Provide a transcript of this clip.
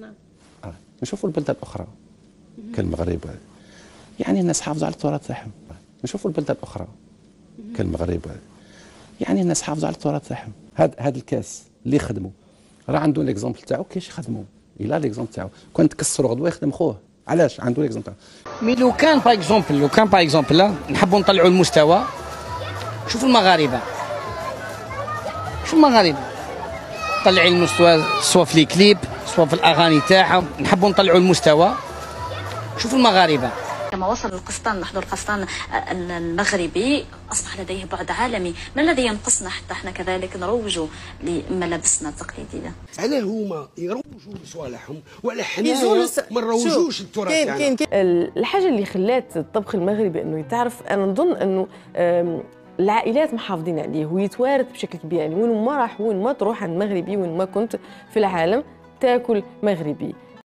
نعم. نشوفوا البلدان الأخرى كالمغرب، يعني الناس حافظوا على التراث تاعهم. نشوفوا البلدان الأخرى كالمغرب، يعني الناس حافظوا على التراث تاعهم. هذا الكاس اللي خدموا راه عنده ليكزومبل تاعو كيفاش يخدموا، الا ليكزومبل تاعو كون تكسروا غدوه يخدم خوه، علاش عنده ليكزومبل تاعو. مي لو كان باغ اكزومبل لا نحبوا نطلعوا المستوى. شوفوا المغاربه، طلعي المستوى سواء في لي كليب سواء في الاغاني تاعهم، نحبوا نطلعوا المستوى. شوفوا المغاربه كما وصل القسطان، نحن القسطان المغربي أصبح لديه بعد عالمي. ما الذي ينقصنا حتى احنا كذلك نروج لملابسنا التقليدية؟ علاه هما يروجوا لصالحهم وعلى حنا ما نروجوش التراث تاعنا؟ الحاجة اللي خلات الطبخ المغربي أنه يتعرف، أنا نظن أنه العائلات محافظين عليه ويتوارث بشكل كبير، يعني وين ما راح وين ما تروح عند مغربي، وين ما كنت في العالم تاكل مغربي.